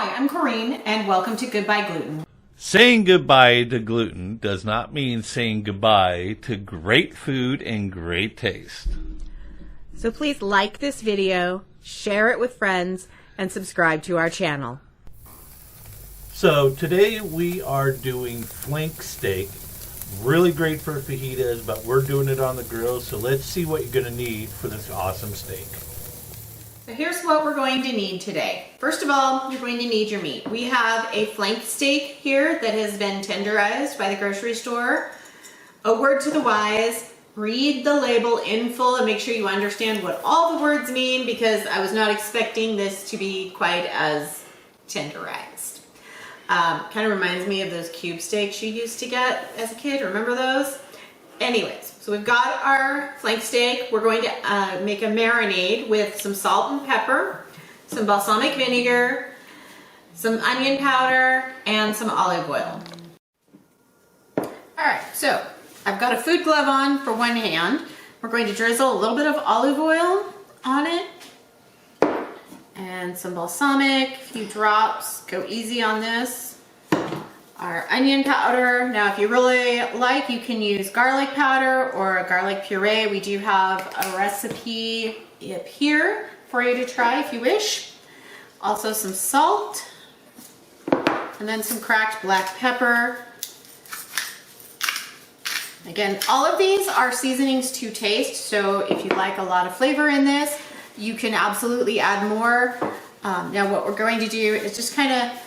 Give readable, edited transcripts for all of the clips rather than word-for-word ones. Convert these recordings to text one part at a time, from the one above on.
Hi, I'm Corrine, and welcome to Goodbye Gluten. Saying goodbye to gluten does not mean saying goodbye to great food and great taste. So please like this video, share it with friends, and subscribe to our channel. So today we are doing flank steak. Really great for fajitas, but we're doing it on the grill, so let's see what you're going to need for this awesome steak. So here's what we're going to need today. First of all, you're going to need your meat. We have a flank steak here that has been tenderized by the grocery store. A word to the wise, read the label in full and make sure you understand what all the words mean, because I was not expecting this to be quite as tenderized. Kind of reminds me of those cube steaks you used to get as a kid. Remember those? Anyways, so we've got our flank steak. We're going to make a marinade with some salt and pepper, some balsamic vinegar, some onion powder, and some olive oil. All right, so I've got a food glove on for one hand. We're going to drizzle a little bit of olive oil on it and some balsamic, a few drops. Go easy on this. Our onion powder. Now, if you really like, you can use garlic powder or a garlic puree. We do have a recipe up here for you to try if you wish. Also some salt, and then some cracked black pepper. Again, all of these are seasonings to taste, so if you like a lot of flavor in this, you can absolutely add more. Now what we're going to do is just kind of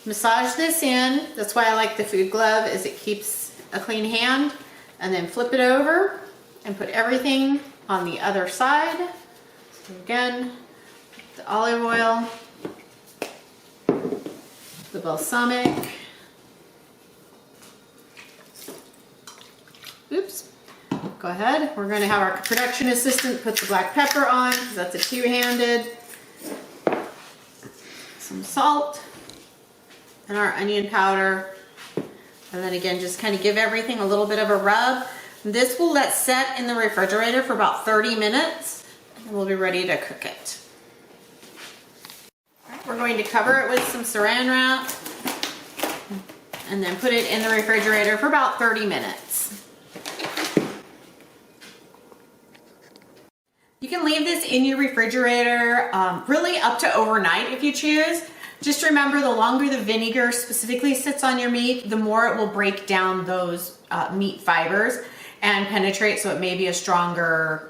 massage this in. That's why I like the food glove, is it keeps a clean hand. And then flip it over and put everything on the other side. So again, the olive oil, the balsamic. Oops. Go ahead. We're going to have our production assistant put the black pepper on, because that's a two-handed. Some salt. And our onion powder, and then again just kind of give everything a little bit of a rub. This will let set in the refrigerator for about 30 minutes, and we'll be ready to cook it. All right, we're going to cover it with some saran wrap and then put it in the refrigerator for about 30 minutes. You can leave this in your refrigerator really up to overnight if you choose. Just remember, the longer the vinegar specifically sits on your meat, the more it will break down those meat fibers and penetrate, so it may be a stronger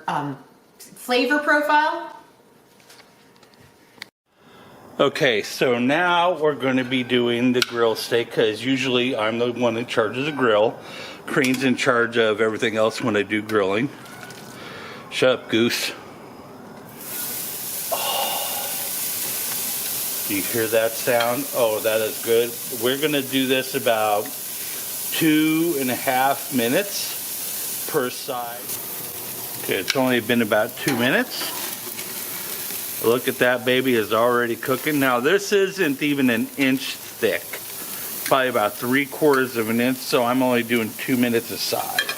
flavor profile. Okay, so now we're going to be doing the grill steak, because usually I'm the one in charge of the grill. Corine's in charge of everything else when I do grilling. Shut up, goose. Do you hear that sound? Oh, that is good. We're going to do this about 2.5 minutes per side. Okay, it's only been about 2 minutes. Look at that baby, is already cooking. Now this isn't even an inch thick. Probably about 3/4 of an inch, so I'm only doing 2 minutes a side.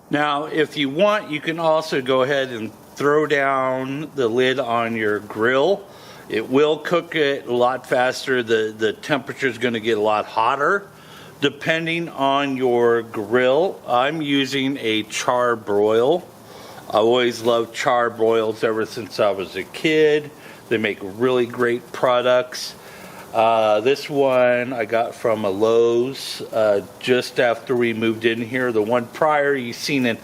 Now, if you want, you can also go ahead and throw down the lid on your grill. It will cook it a lot faster. The temperature is going to get a lot hotter depending on your grill. I'm using a char broil. I always loved char broils ever since I was a kid. They make really great products. This one I got from a Lowe's just after we moved in here. The one prior you've seen in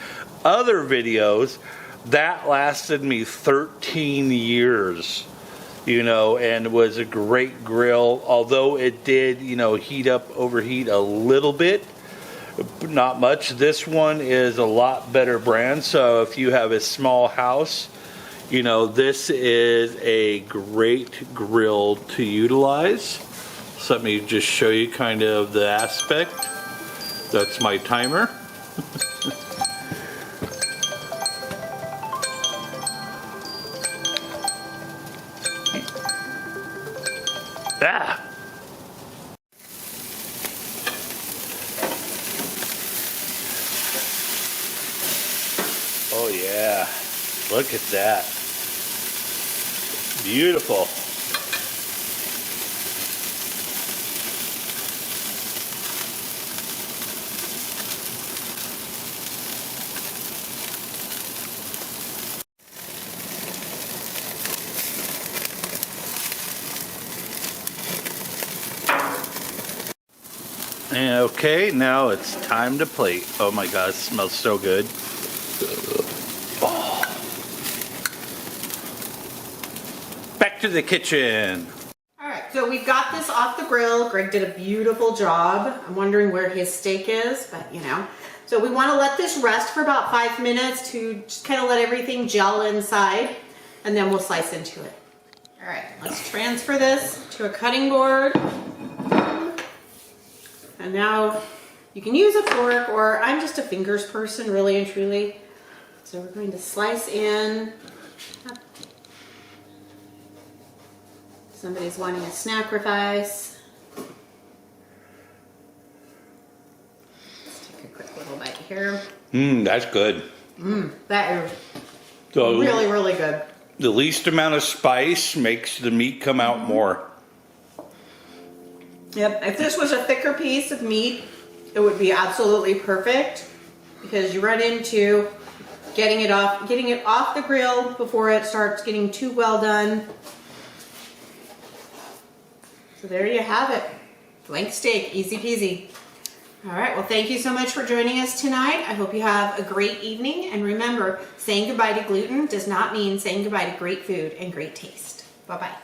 other videos, that lasted me 13 years, you know, and was a great grill. Although it did, you know, overheat a little bit, not much. This one is a lot better brand. So if you have a small house, you know, this is a great grill to utilize. So let me just show you kind of the aspect. That's my timer. Ah. Oh yeah, look at that. Beautiful. And okay, now it's time to plate. Oh my God, it smells so good. Oh. Back to the kitchen. All right, so we've got this off the grill. Greg did a beautiful job. I'm wondering where his steak is, but you know. So we want to let this rest for about 5 minutes to just kind of let everything gel inside, and then we'll slice into it. All right, let's transfer this to a cutting board. And now you can use a fork, or I'm just a fingers person, really and truly. So we're going to slice in. Somebody's wanting a sacrifice. Let's take a quick little bite here. That's good. That is So really, really good. the least amount of spice makes the meat come out more. Yep, if this was a thicker piece of meat, it would be absolutely perfect because you run into getting it off the grill before it starts getting too well done. So there you have it. Flank steak, easy peasy. All right, well, thank you so much for joining us tonight. I hope you have a great evening. And remember, saying goodbye to gluten does not mean saying goodbye to great food and great taste. Bye-bye.